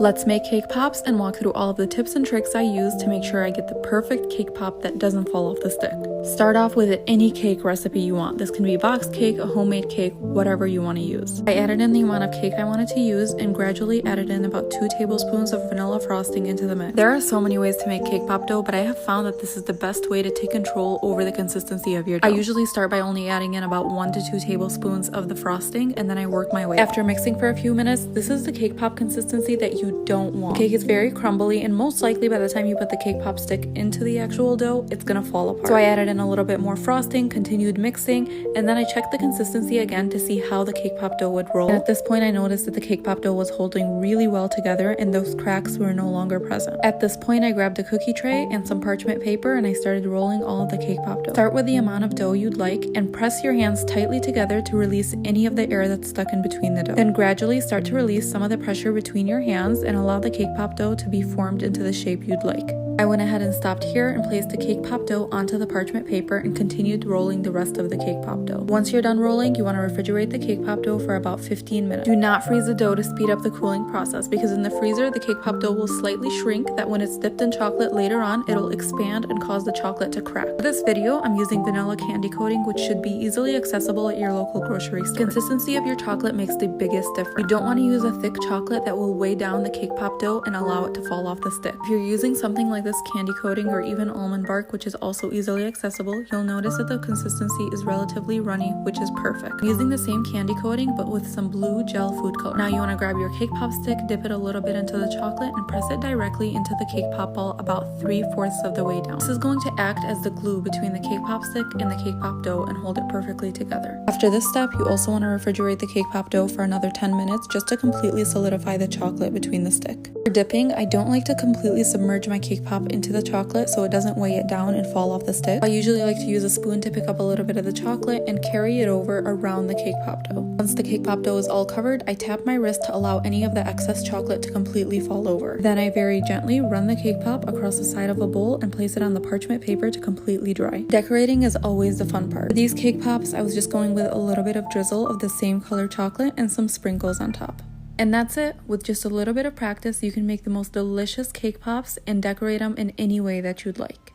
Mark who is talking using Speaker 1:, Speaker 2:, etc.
Speaker 1: Let's make cake pops and walk through all of the tips and tricks I use to make sure I get the perfect cake pop that doesn't fall off the stick. Start off with any cake recipe you want. This can be box cake, a homemade cake, whatever you want to use. I added in the amount of cake I wanted to use and gradually added in about 2 tablespoons of vanilla frosting into the mix. There are so many ways to make cake pop dough, but I have found that this is the best way to take control over the consistency of your dough. I usually start by only adding in about 1 to 2 tablespoons of the frosting, and then I work my way. After mixing for a few minutes, this is the cake pop consistency that you don't want. The cake is very crumbly, and most likely by the time you put the cake pop stick into the actual dough, it's gonna fall apart. So I added in a little bit more frosting, continued mixing, and then I checked the consistency again to see how the cake pop dough would roll. And at this point I noticed that the cake pop dough was holding really well together and those cracks were no longer present. At this point I grabbed a cookie tray and some parchment paper and I started rolling all of the cake pop dough. Start with the amount of dough you'd like and press your hands tightly together to release any of the air that's stuck in between the dough. Then gradually start to release some of the pressure between your hands and allow the cake pop dough to be formed into the shape you'd like. I went ahead and stopped here and placed the cake pop dough onto the parchment paper and continued rolling the rest of the cake pop dough. Once you're done rolling, you want to refrigerate the cake pop dough for about 15 minutes. Do not freeze the dough to speed up the cooling process because in the freezer, the cake pop dough will slightly shrink that when it's dipped in chocolate later on, it'll expand and cause the chocolate to crack. For this video, I'm using vanilla candy coating, which should be easily accessible at your local grocery store. The consistency of your chocolate makes the biggest difference. You don't want to use a thick chocolate that will weigh down the cake pop dough and allow it to fall off the stick. If you're using something like this candy coating or even almond bark, which is also easily accessible, you'll notice that the consistency is relatively runny, which is perfect. I'm using the same candy coating but with some blue gel food color. Now you want to grab your cake pop stick, dip it a little bit into the chocolate and press it directly into the cake pop ball about 3/4 of the way down. This is going to act as the glue between the cake pop stick and the cake pop dough and hold it perfectly together. After this step, you also want to refrigerate the cake pop dough for another 10 minutes just to completely solidify the chocolate between the stick. For dipping, I don't like to completely submerge my cake pop into the chocolate so it doesn't weigh it down and fall off the stick. I usually like to use a spoon to pick up a little bit of the chocolate and carry it over around the cake pop dough. Once the cake pop dough is all covered, I tap my wrist to allow any of the excess chocolate to completely fall over. Then I very gently run the cake pop across the side of a bowl and place it on the parchment paper to completely dry. Decorating is always the fun part. For these cake pops, I was just going with a little bit of drizzle of the same color chocolate and some sprinkles on top. And that's it. With just a little bit of practice, you can make the most delicious cake pops and decorate them in any way that you'd like.